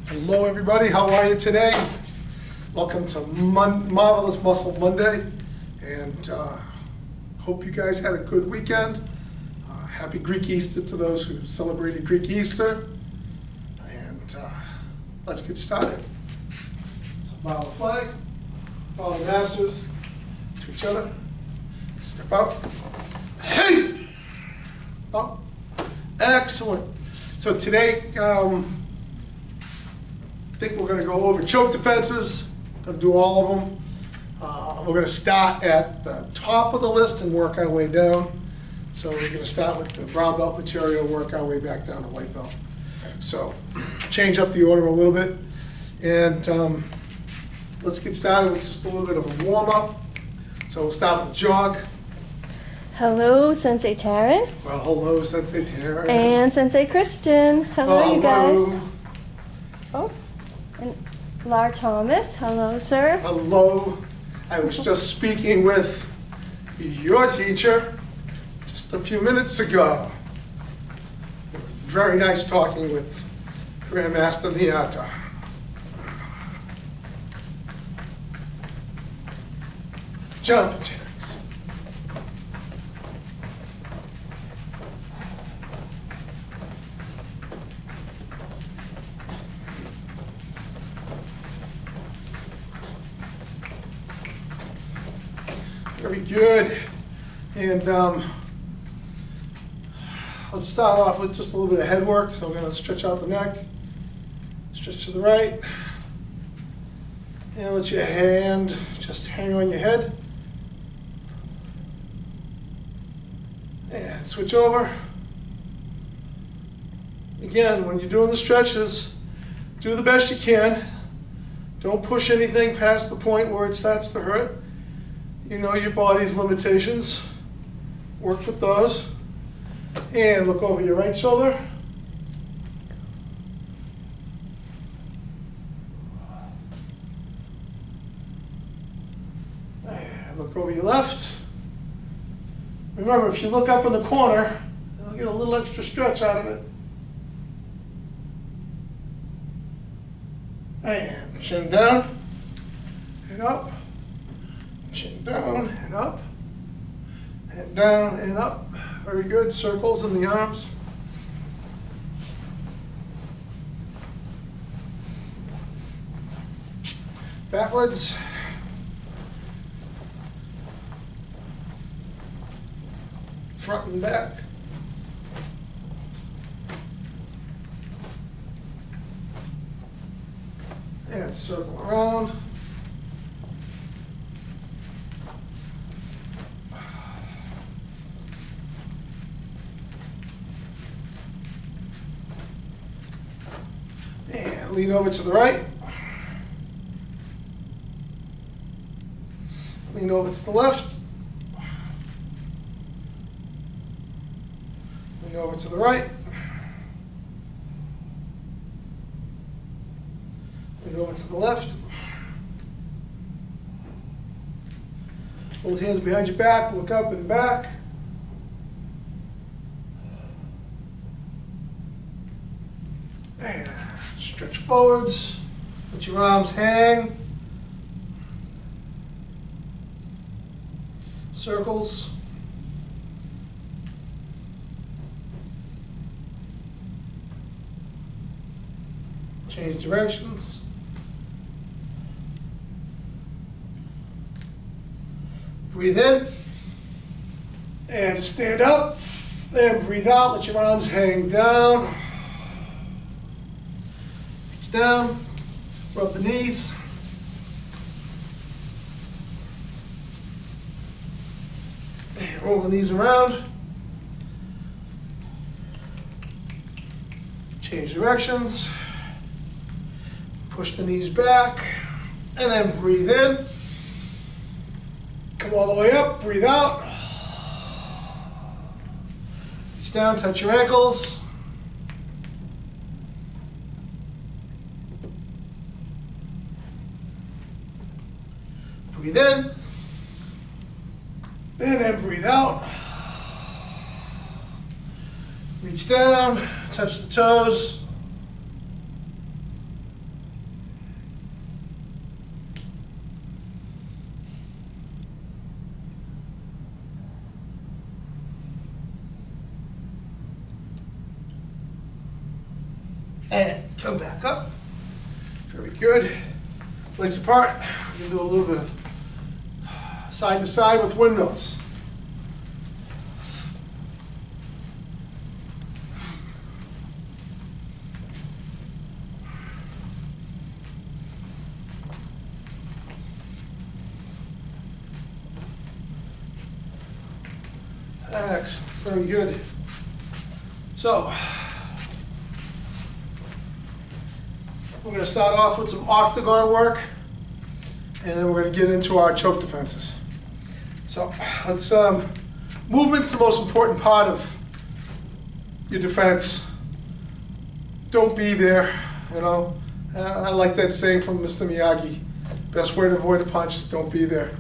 Hello everybody, how are you today? Welcome to Marvelous Muscle Monday, and hope you guys had a good weekend. Happy Greek Easter to those who celebrated Greek Easter, and let's get started. So bow the flag, follow the masters to each other, step out, hey, up, excellent. So today, I think we're going to go over choke defenses. Going to do all of them. We're going to start at the top of the list and work our way down. So we're going to start with the brown belt material, work our way back down to white belt. So change up the order a little bit. And let's get started with just a little bit of a warm-up. So we'll start with the jog. Hello, Sensei Taryn. Well, hello, Sensei Taryn. And Sensei Kristen. Hello, you guys. Oh, and Lar Thomas. Hello, sir. Hello. I was just speaking with your teacher just a few minutes ago. It was very nice talking with Grandmaster Miyata. Jump jacks. Very good. And let's start off with just a little bit of head work. So I'm going to stretch out the neck, stretch to the right, and let your hand just hang on your head. And switch over. Again, when you're doing the stretches, do the best you can. Don't push anything past the point where it starts to hurt. You know your body's limitations. Work with those. And look over your right shoulder. And look over your left. Remember, if you look up in the corner, you'll get a little extra stretch out of it. And chin down and up. Chin down and up, and down and up. Very good. Circles in the arms. Backwards. Front and back. And circle around. And lean over to the right. Lean over to the left. Lean over to the right. Lean over to the left. Both hands behind your back, look up and back. And stretch forwards, let your arms hang. Circles. Change directions. Breathe in and stand up. And breathe out, let your arms hang down. Reach down, rub the knees. And roll the knees around. Change directions. Push the knees back. And then breathe in. Come all the way up, breathe out. Reach down, touch your ankles. Breathe in. And then breathe out. Reach down, touch the toes. And come back up. Very good. Legs apart. We're going to do a little bit of side to side with windmills. Excellent. Very good. So, we're going to start off with some octagon work, and then we're going to get into our choke defenses. So, let's, movement's the most important part of your defense. Don't be there, you know. I like that saying from Mr. Miyagi. Best way to avoid a punch is don't be there.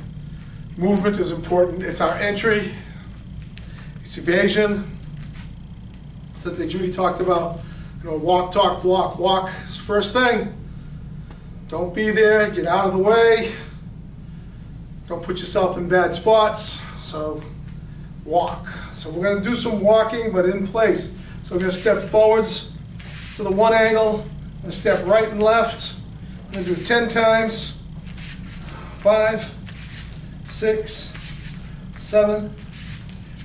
Movement is important. It's our entry. It's evasion. Sensei Judy talked about, you know, walk, talk, block. Walk is the first thing. Don't be there. Get out of the way. Don't put yourself in bad spots. So walk. So we're going to do some walking, but in place. So we're going to step forwards to the one angle, and step right and left. I'm going to do it 10 times. 5, 6, 7,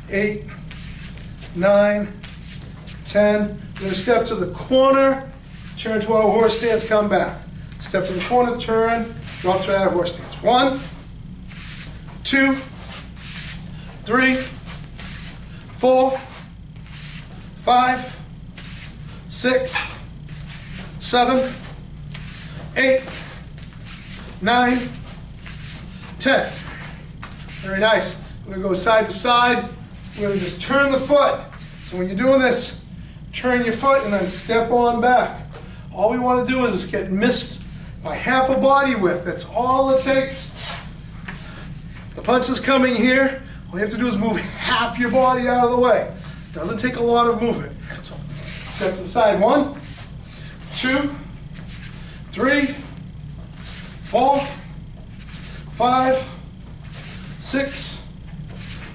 8, 9, 10. We're going to step to the corner, turn to our horse stance, come back. Step to the corner, turn, drop to our horse stance. 1, 2, 3, 4, 5, 6, 7, 8, 9, 10. Very nice. We're going to go side to side. We're going to just turn the foot. So when you're doing this, turn your foot and then step on back. All we want to do is just get missed by half a body width. That's all it takes. The punch is coming here. All you have to do is move half your body out of the way. Doesn't take a lot of movement. So step to the side. 1, 2, 3, 4, 5, 6,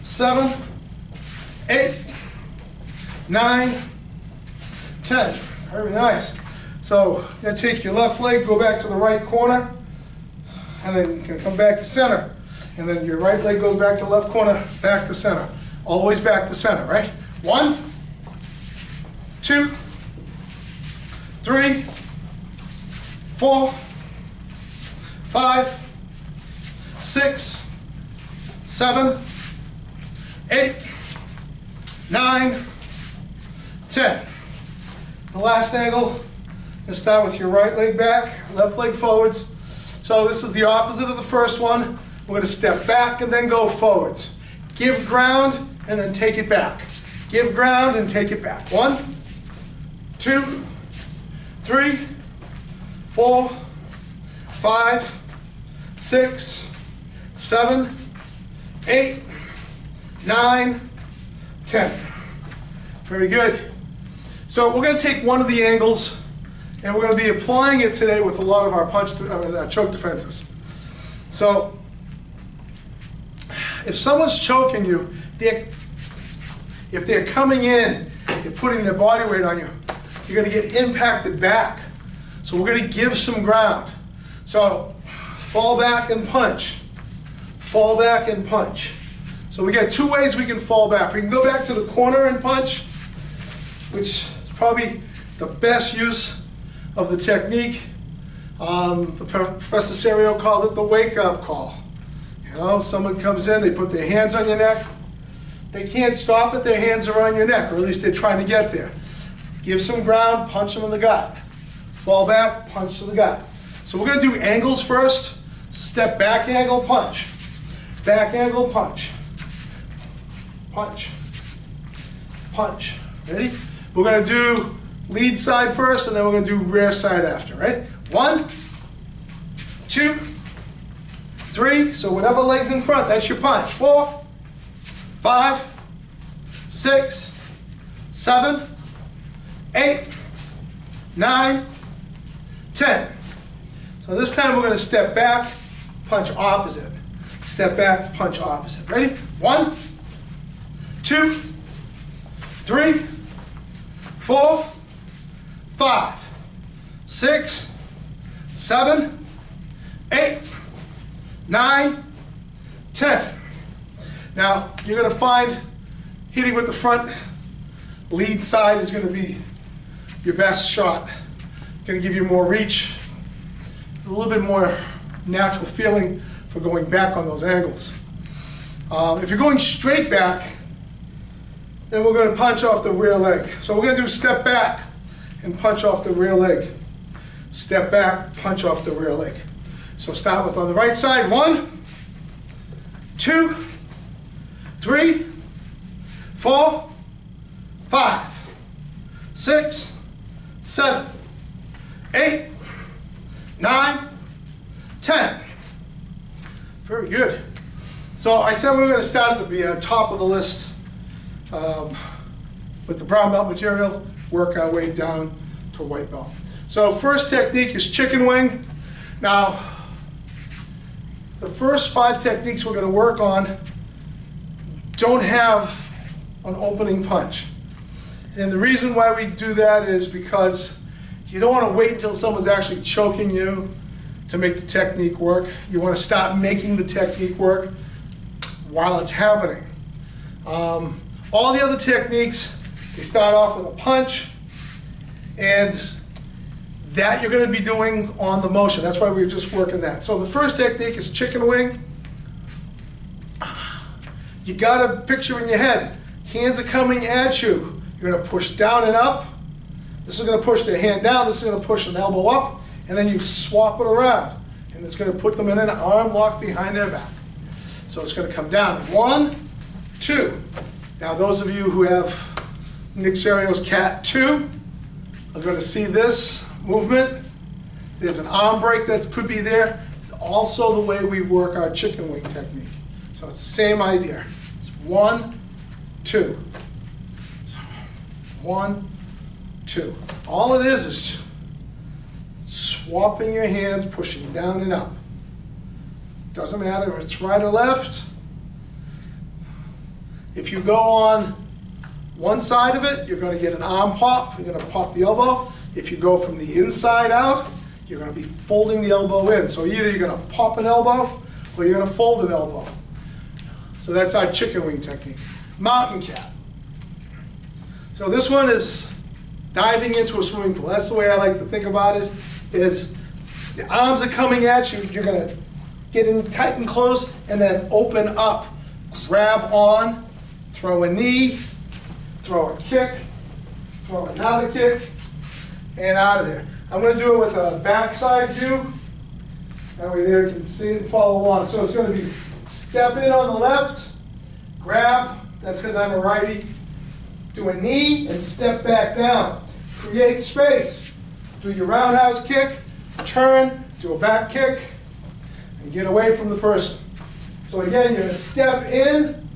7, 8, 9, 10. Very nice. So you're going to take your left leg, go back to the right corner, and then you can come back to center. And then your right leg goes back to left corner, back to center. Always back to center, right? 1, 2, 3, 4, 5, 6, 7, 8, 9, 10. The last angle, you start with your right leg back, left leg forwards. So this is the opposite of the first one. We're going to step back and then go forwards. Give ground and then take it back. Give ground and take it back. 1, 2, 3, 4, 5, 6, 7, 8, 9, 10. Very good. So we're going to take one of the angles and we're going to be applying it today with a lot of our choke defenses. So if someone's choking you, if they're coming in, they're putting their body weight on you, you're going to get impacted back. So we're going to give some ground. So fall back and punch. Fall back and punch. So we got 2 ways we can fall back. We can go back to the corner and punch, which is probably the best use of the technique. Professor Serio called it the wake-up call. You know, someone comes in, they put their hands on your neck. They can't stop it, their hands are on your neck, or at least they're trying to get there. Give some ground, punch them in the gut. Fall back, punch to the gut. So we're going to do angles first. Step back angle, punch. Back angle, punch. Punch. Punch. Ready? We're going to do lead side first, and then we're going to do rear side after, right? 1, 2, 3. So whatever leg's in front, that's your punch. 4, 5, 6, 7, 8, 9, 10. So this time we're going to step back, punch opposite. Step back, punch opposite. Ready? 1, 2, 3, 4, 5, 6, 7, 8, 9, 10. Now, you're going to find hitting with the front lead side is going to be your best shot. Going to give you more reach, a little bit more natural feeling for going back on those angles. If you're going straight back, then we're going to punch off the rear leg. So we're going to do step back and punch off the rear leg. Step back, punch off the rear leg. So start with on the right side. 1, 2, 3, 4, 5, 6, 7, 8, 9, 10. Very good. So I said we were going to start at the top of the list with the brown belt material, work our way down to white belt. So first technique is chicken wing. Now, the first 5 techniques we're going to work on don't have an opening punch. And the reason why we do that is because you don't want to wait until someone's actually choking you to make the technique work. You want to start making the technique work while it's happening. All the other techniques, they start off with a punch, and that you're going to be doing on the motion. That's why we're just working that. So the first technique is chicken wing. You got to picture in your head, hands are coming at you. You're going to push down and up. This is going to push the hand down. This is going to push an elbow up. And then you swap it around. And it's going to put them in an arm lock behind their back. So it's going to come down. 1, 2. Now those of you who have Nick Serio's Cat 2 are going to see this movement. There's an arm break that could be there. Also the way we work our chicken wing technique. So it's the same idea. It's 1, 2. So 1, 2. All it is swapping your hands, pushing down and up. Doesn't matter if it's right or left. If you go on one side of it, you're going to get an arm pop. You're going to pop the elbow. If you go from the inside out, you're going to be folding the elbow in. So either you're going to pop an elbow or you're going to fold an elbow. So that's our chicken wing technique. Mountain cat. So this one is diving into a swimming pool. That's the way I like to think about it, is the arms are coming at you. You're going to get in tight and close and then open up. Grab on, throw a knee, throw a kick, throw another kick, and out of there. I'm going to do it with a backside view. That way there you can see it and follow along. So it's going to be step in on the left, grab, that's because I'm a righty, do a knee and step back down. Create space. Do your roundhouse kick, turn, do a back kick, and get away from the person. So again, you're going to step in,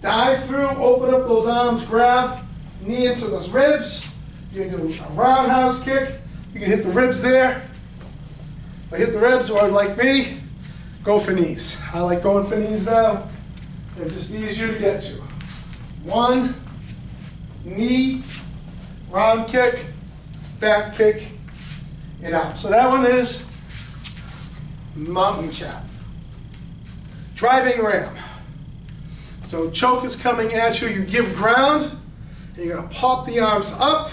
dive through, open up those arms, grab, knee into those ribs. You can do a roundhouse kick. You can hit the ribs there. Or hit the ribs, or like me, go for knees. I like going for knees now. They're just easier to get to. 1, knee, round kick, back kick, and out. So that one is mountain cat. Driving ram. So choke is coming at you. You give ground, and you're going to pop the arms up,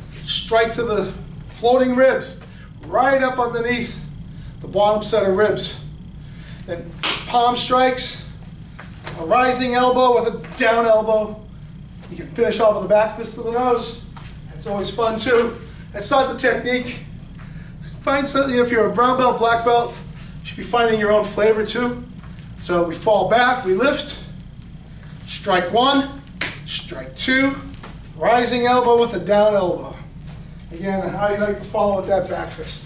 strike to the floating ribs, right up underneath the bottom set of ribs. Then palm strikes, a rising elbow with a down elbow. You can finish off with a back fist to the nose. That's always fun too. That's not the technique. Find something, if you're a brown belt, black belt, you should be finding your own flavor too. So we fall back, we lift, strike 1, strike 2, rising elbow with a down elbow. Again, how you like to follow with that back fist.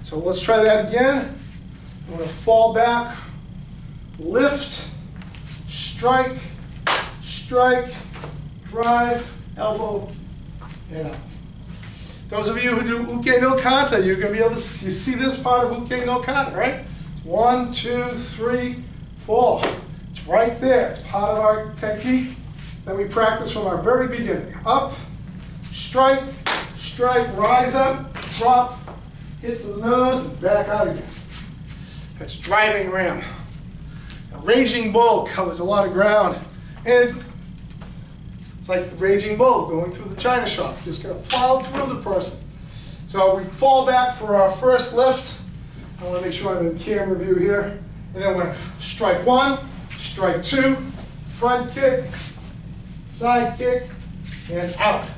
So let's try that again. I'm going to fall back, lift, strike, strike, drive, elbow, and up. Those of you who do uke no kata, you're going to be able to see this part of uke no kata, right? 1, 2, 3, 4. It's right there. It's part of our technique that we practice from our very beginning. Up, strike, strike, rise up, drop, hit to the nose, and back out again. That's driving ram. A raging bull covers a lot of ground, and it's like the raging bull going through the china shop. Just gonna plow through the person. So we fall back for our first lift. I want to make sure I'm in camera view here. And then we're strike one, strike two, front kick, side kick, and out.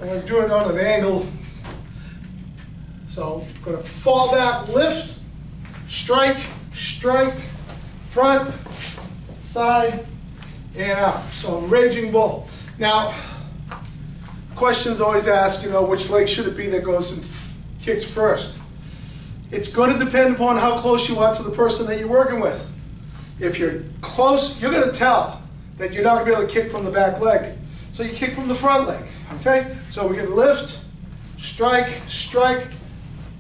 I'm going to do it on an angle. So I'm going to fall back, lift, strike, strike, front, side, and out. So I'm raging bull. Now, questions always asked, which leg should it be that goes and kicks first? It's going to depend upon how close you are to the person that you're working with. If you're close, you're going to tell that you're not going to be able to kick from the back leg. So you kick from the front leg, okay? So we're going to lift, strike, strike,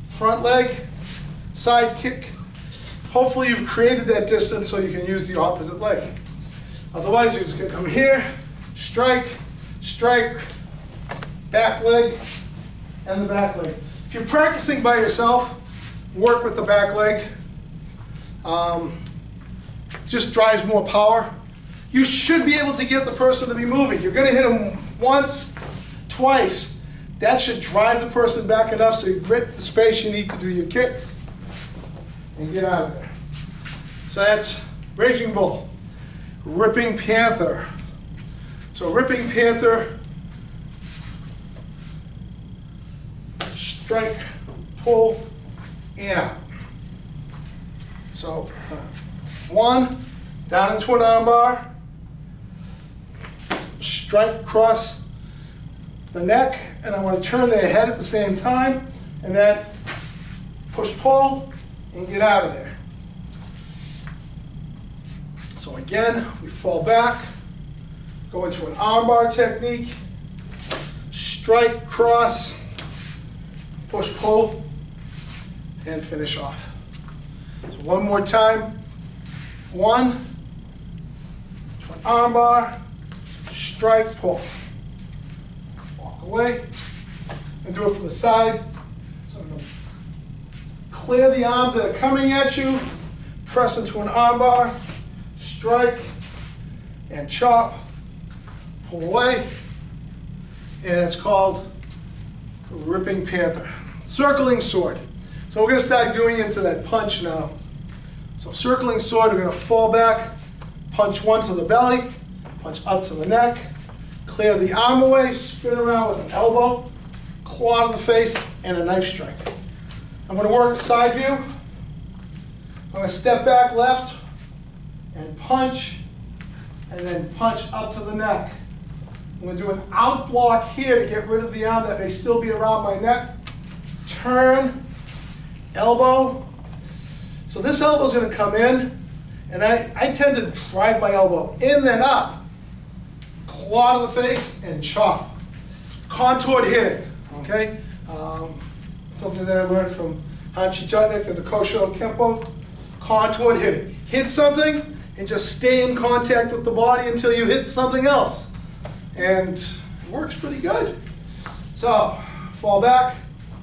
front leg, side kick. Hopefully you've created that distance so you can use the opposite leg. Otherwise, you're just going to come here, strike, strike, back leg, and the back leg. If you're practicing by yourself, work with the back leg. Just drives more power. You should be able to get the person to be moving. You're going to hit them once, twice. That should drive the person back enough so you grit the space you need to do your kicks and get out of there. So that's Raging Bull. Ripping Panther. So Ripping Panther, strike, pull, and out. So one, down into an arm bar, strike across the neck, and I want to turn their head at the same time, and then push, pull, and get out of there. So again, we fall back, go into an arm bar technique, strike across, push, pull, and finish off. So one more time. One, to an arm bar, strike, pull. Walk away, and do it from the side. So I'm going to clear the arms that are coming at you, press into an arm bar, strike, and chop, pull away, and it's called Ripping Panther. Circling sword. So we're going to start going into that punch now. So circling sword, we're going to fall back, punch one to the belly, punch up to the neck, clear the arm away, spin around with an elbow, claw to the face, and a knife strike. I'm going to work side view. I'm going to step back left and punch up to the neck. I'm going to do an out block here to get rid of the arm that may still be around my neck. Turn, elbow. So this elbow is going to come in, and I tend to drive my elbow in, then up. Claw to the face and chop. Contoured hitting, okay? Something that I learned from Hanshi Jutnik and the Kosho Kempo. Contoured hitting. Hit something and just stay in contact with the body until you hit something else. And it works pretty good. So, fall back,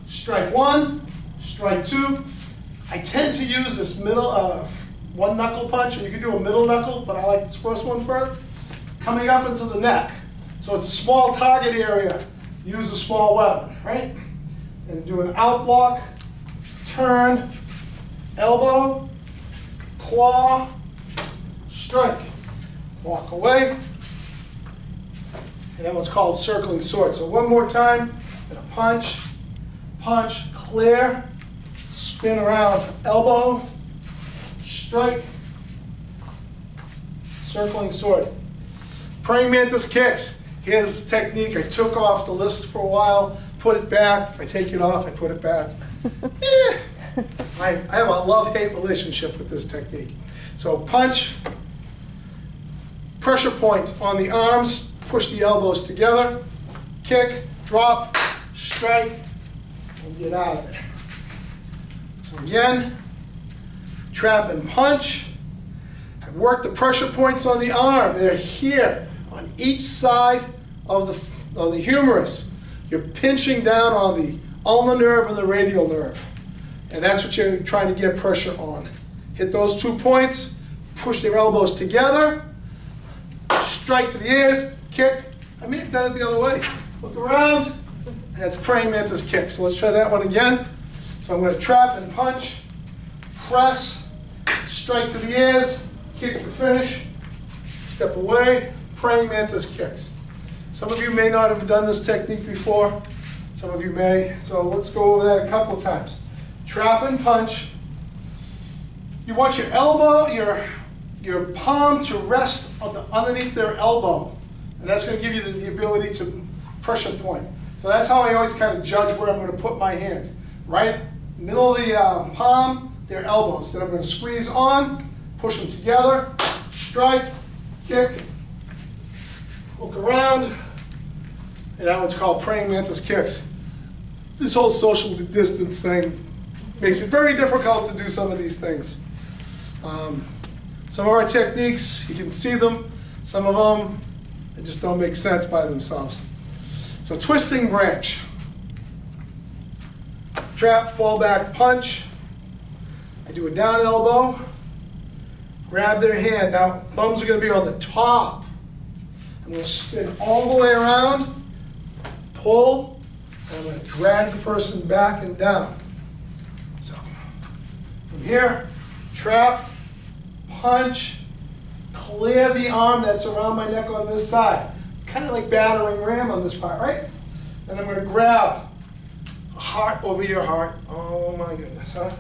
strike one, strike two. I tend to use this middle one knuckle punch, and you can do a middle knuckle, but I like this first one first. Coming up into the neck. So it's a small target area. Use a small weapon, right? And do an out block, turn, elbow, claw, strike. Walk away. And then what's called circling sword. So one more time, and a punch, punch, clear, spin around, elbow, strike, circling sword. Praying mantis kicks. Here's the technique. I took off the list for a while, put it back. I take it off, I put it back. I have a love-hate relationship with this technique. So punch, pressure point on the arms, push the elbows together, kick, drop, strike, and get out of there. So again, trap and punch. I work the pressure points on the arm. They're here on each side of the humerus. You're pinching down on the ulnar nerve and the radial nerve. And that's what you're trying to get pressure on. Hit those 2 points, push your elbows together, strike to the ears, kick. I may have done it the other way. Look around, and it's praying mantis kick. So let's try that one again. So I'm going to trap and punch, press, strike to the ears, kick to finish, step away, praying mantis kicks. Some of you may not have done this technique before. Some of you may. So let's go over that a couple times. Trap and punch. You want your elbow, your palm to rest on underneath their elbow. And that's going to give you the ability to pressure point. So that's how I always kind of judge where I'm going to put my hands. Right middle of the palm, their elbows. Then I'm going to squeeze on, push them together, strike, kick, look around, and that one's called praying mantis kicks. This whole social distance thing makes it very difficult to do some of these things. Some of our techniques, you can see them. Some of them, they just don't make sense by themselves. So twisting branch. Trap, fall back, punch. I do a down elbow. Grab their hand. Now, thumbs are going to be on the top. I'm going to spin all the way around, pull, and I'm going to drag the person back and down. So, from here, trap, punch, clear the arm that's around my neck on this side. Kind of like battering ram on this part, right? Then I'm going to grab a heart over your heart. Oh my goodness, huh?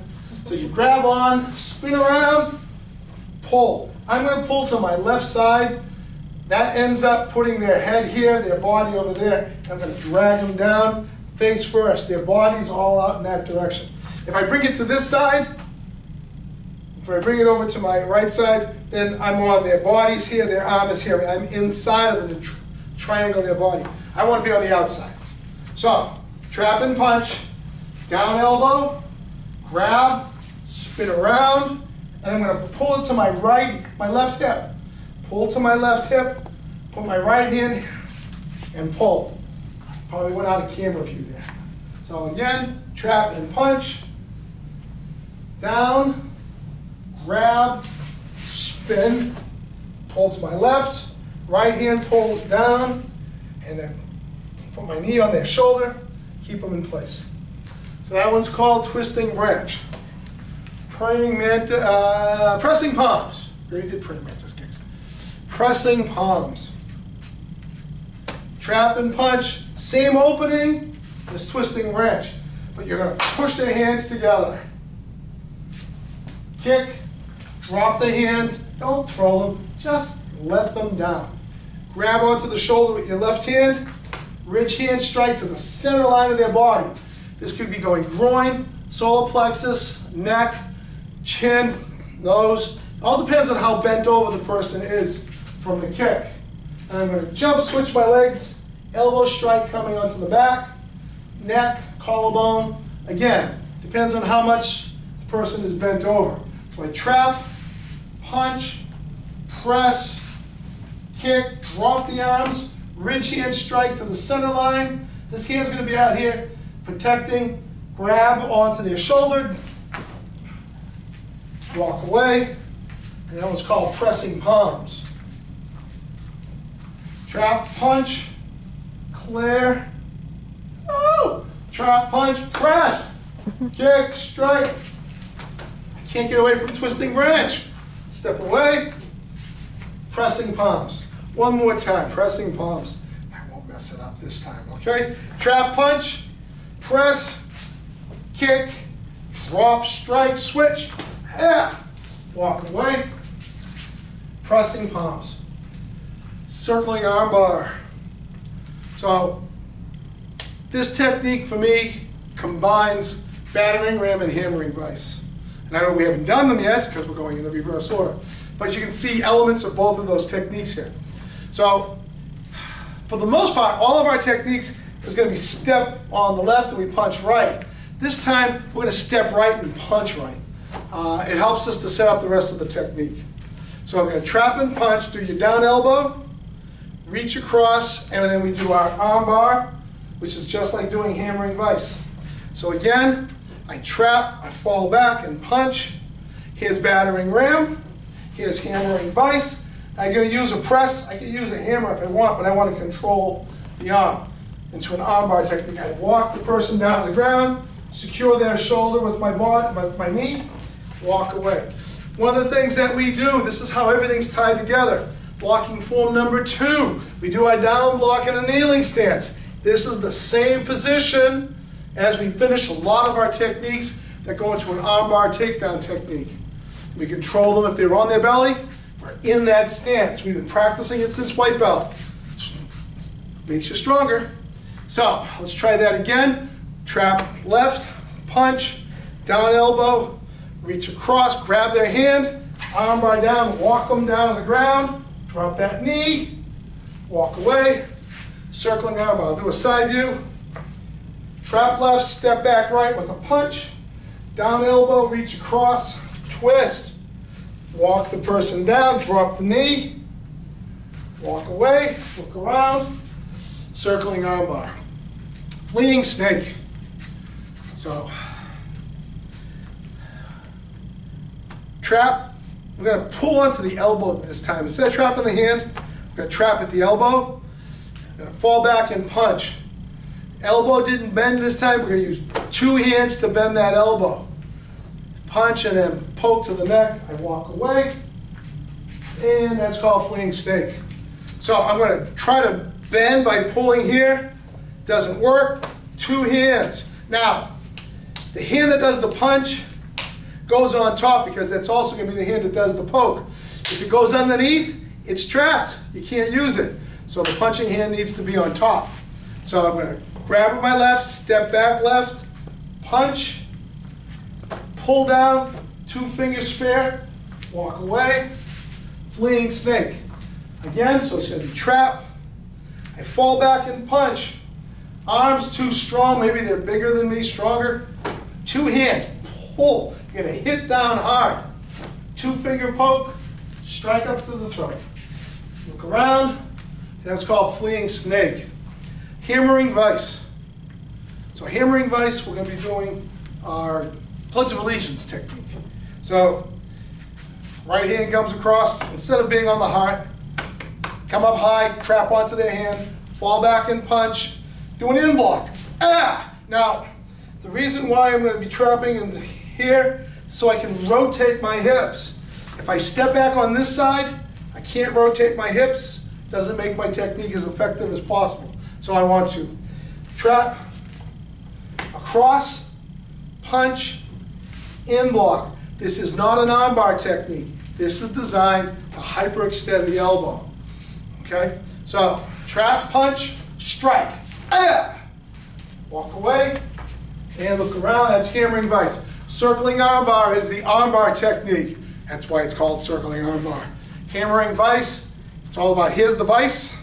So you grab on, spin around, pull. I'm going to pull to my left side. That ends up putting their head here, their body over there. I'm going to drag them down face first. Their body's all out in that direction. If I bring it to this side, if I bring it over to my right side, then I'm on their bodies here, their arm is here. I'm inside of the triangle of their body. I want to be on the outside. So, trap and punch, down elbow, grab, spin around, and I'm going to pull it to my left hip. Pull to my left hip, put my right hand, and pull. Probably went out of camera view there. So again, trap and punch, down, grab, spin, pull to my left, right hand pulls down, and then put my knee on their shoulder, keep them in place. So that one's called twisting branch. Pressing palms. Very good praying mantis kicks. Pressing palms. Trap and punch, same opening as twisting branch, but you're going to push their hands together. Kick, drop the hands, don't throw them, just let them down. Grab onto the shoulder with your left hand, ridge hand strike to the center line of their body. This could be going groin, solar plexus, neck, chin, nose. It all depends on how bent over the person is from the kick. And I'm going to jump, switch my legs, elbow strike coming onto the back, neck, collarbone. Again, depends on how much the person is bent over. So I trap, punch, press, kick, drop the arms, ridge hand strike to the center line. This hand's going to be out here protecting, grab onto their shoulder, walk away, and that one's called pressing palms. Trap, punch, clear, oh, trap, punch, press, kick, strike. I can't get away from twisting branch. Step away, pressing palms. One more time, pressing palms. I won't mess it up this time, okay? Trap, punch, press, kick, drop, strike, switch, half, walk away, pressing palms. Circling arm bar. So this technique for me combines battering ram and hammering vice. And I know we haven't done them yet because we're going in the reverse order, but you can see elements of both of those techniques here. So for the most part, all of our techniques is going to be step on the left and we punch right. This time we're going to step right and punch right. It helps us to set up the rest of the technique. So I'm going to trap and punch, do your down elbow, reach across, and then we do our arm bar, which is just like doing hammering vice. So again, I trap, I fall back and punch. Here's battering ram. Here's hammering vice. I'm going to use a press. I can use a hammer if I want, but I want to control the arm into an armbar technique. I walk the person down to the ground, secure their shoulder with my knee, walk away. One of the things that we do, this is how everything's tied together. Blocking form number 2. We do our down block in a kneeling stance. This is the same position as we finish a lot of our techniques that go into an armbar takedown technique. We control them if they're on their belly. We're in that stance. We've been practicing it since white belt. Makes you stronger. So let's try that again. Trap left, punch, down elbow, reach across, grab their hand, armbar down, walk them down to the ground, drop that knee, walk away, circling armbar. I'll do a side view. Trap left, step back right with a punch, down elbow, reach across, twist, walk the person down, drop the knee, walk away, look around, circling armbar. Fleeing snake. So, trap, we're going to pull onto the elbow this time. Instead of trapping the hand, we're going to trap at the elbow, going to fall back and punch. Elbow didn't bend this time, we're going to use 2 hands to bend that elbow. Punch and then poke to the neck, I walk away, and that's called fleeing snake. So I'm going to try to bend by pulling here. Doesn't work. 2 hands. Now, the hand that does the punch goes on top because that's also going to be the hand that does the poke. If it goes underneath, it's trapped. You can't use it. So the punching hand needs to be on top. So I'm going to grab with my left, step back left, punch, pull down, 2 fingers spare, walk away, fleeing snake. Again, so it's going to be trap. I fall back and punch. Arms too strong, maybe they're bigger than me, stronger. 2 hands, pull. You're going to hit down hard. 2 finger poke, strike up to the throat. Look around, and that's called fleeing snake. Hammering vice. So hammering vice, we're going to be doing our Pledge of Allegiance technique. So right hand comes across, instead of being on the heart, come up high, trap onto their hand, fall back and punch, do an in block. Ah! Now, the reason why I'm going to be trapping in here, so I can rotate my hips. If I step back on this side, I can't rotate my hips. Doesn't make my technique as effective as possible. So I want to trap, across, punch, in block. This is not an armbar technique. This is designed to hyperextend the elbow. Okay? So, trap, punch, strike. Ah! Walk away and look around. That's hammering vice. Circling armbar is the armbar technique. That's why it's called circling armbar. Hammering vice, it's all about here's the vice,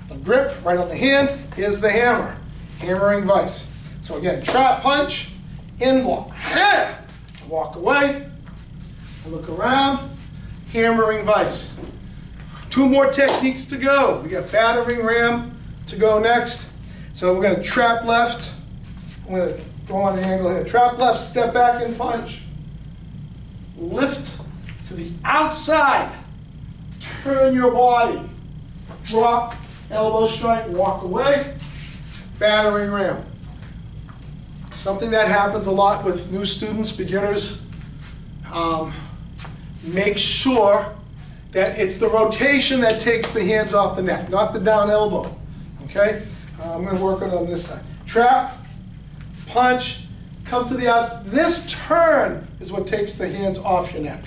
the grip right on the hand, here's the hammer. Hammering vice. So again, trap, punch, in block. Ah! Walk away and look around. Hammering vice. 2 more techniques to go. We got battering ram to go next. So we're going to trap left. I'm going to go on the angle here. Trap left, step back and punch. Lift to the outside. Turn your body. Drop, elbow strike, walk away. Battering ram. Something that happens a lot with new students, beginners. Make sure that it's the rotation that takes the hands off the neck, not the down elbow. Okay? I'm going to work it on this side. Trap, punch, come to the outside. This turn is what takes the hands off your neck,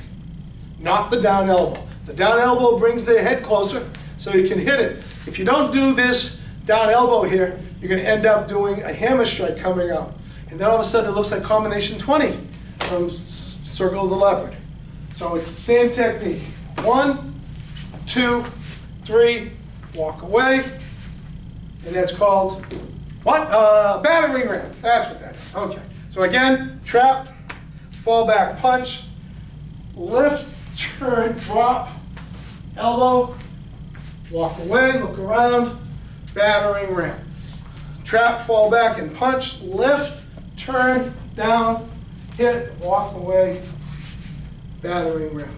not the down elbow. The down elbow brings their head closer so you can hit it. If you don't do this down elbow here, you're going to end up doing a hammer strike coming out. And then all of a sudden it looks like combination 20 from Circle of the Leopard. So it's the same technique. 1, 2, 3, walk away. And that's called, what? Battering ram. That's what that is. Okay. So again, trap, fall back, punch, lift, turn, drop, elbow, walk away, look around, battering ram. trap, fall back, and punch, lift, turn, down, hit, walk away, battering ram.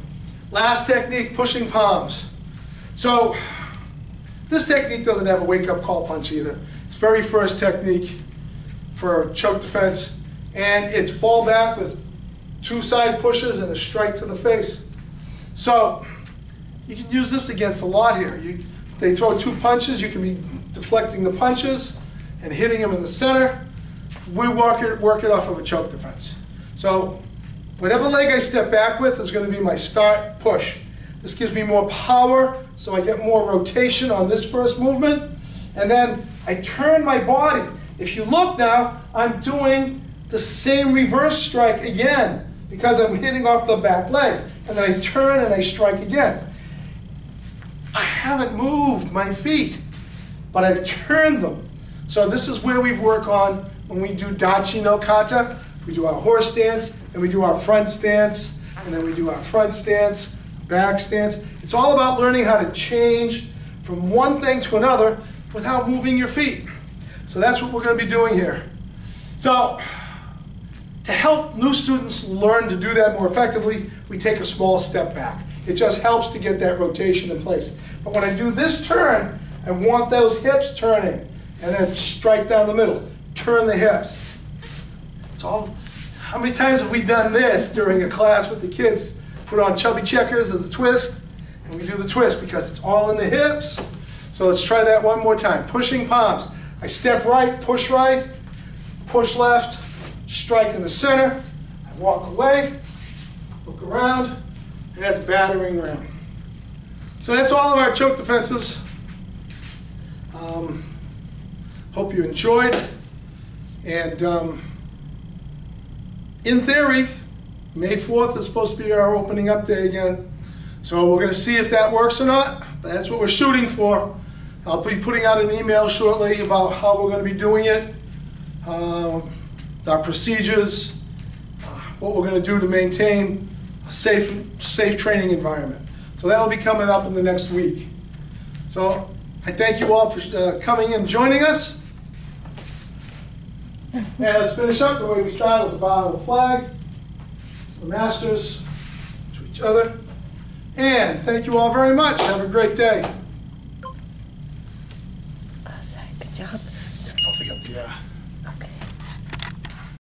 Last technique, pushing palms. So this technique doesn't have a wake-up call punch either. It's very first technique for choke defense, and it's fall back with 2 side pushes and a strike to the face. So you can use this against a lot here. They throw 2 punches, you can be deflecting the punches and hitting them in the center. We work it off of a choke defense. So whatever leg I step back with is going to be my start push. This gives me more power, so I get more rotation on this first movement. And then I turn my body. If you look now, I'm doing the same reverse strike again because I'm hitting off the back leg. And then I turn and I strike again. I haven't moved my feet, but I've turned them. So this is where we work on when we do dachi no kata. We do our horse stance, and we do our front stance, and then we do our front stance, back stance. It's all about learning how to change from one thing to another without moving your feet. So that's what we're going to be doing here. So to help new students learn to do that more effectively, we take a small step back. It just helps to get that rotation in place. But when I do this turn, I want those hips turning, and then strike down the middle. Turn the hips. It's all. How many times have we done this during a class with the kids? Put on chubby checkers and the twist, and we do the twist because it's all in the hips. So let's try that one more time. Pushing palms. I step right, push left, strike in the center. I walk away, look around, and that's battering ram. So that's all of our choke defenses. Hope you enjoyed. And in theory, May 4th is supposed to be our opening up day again. So we're going to see if that works or not. But that's what we're shooting for. I'll be putting out an email shortly about how we're going to be doing it, our procedures, what we're going to do to maintain a safe training environment. So that'll be coming up in the next week. So I thank you all for coming and joining us. And let's finish up the way we started with the bow of the flag. So the masters to each other. And thank you all very much. Have a great day. Good job. Don't forget the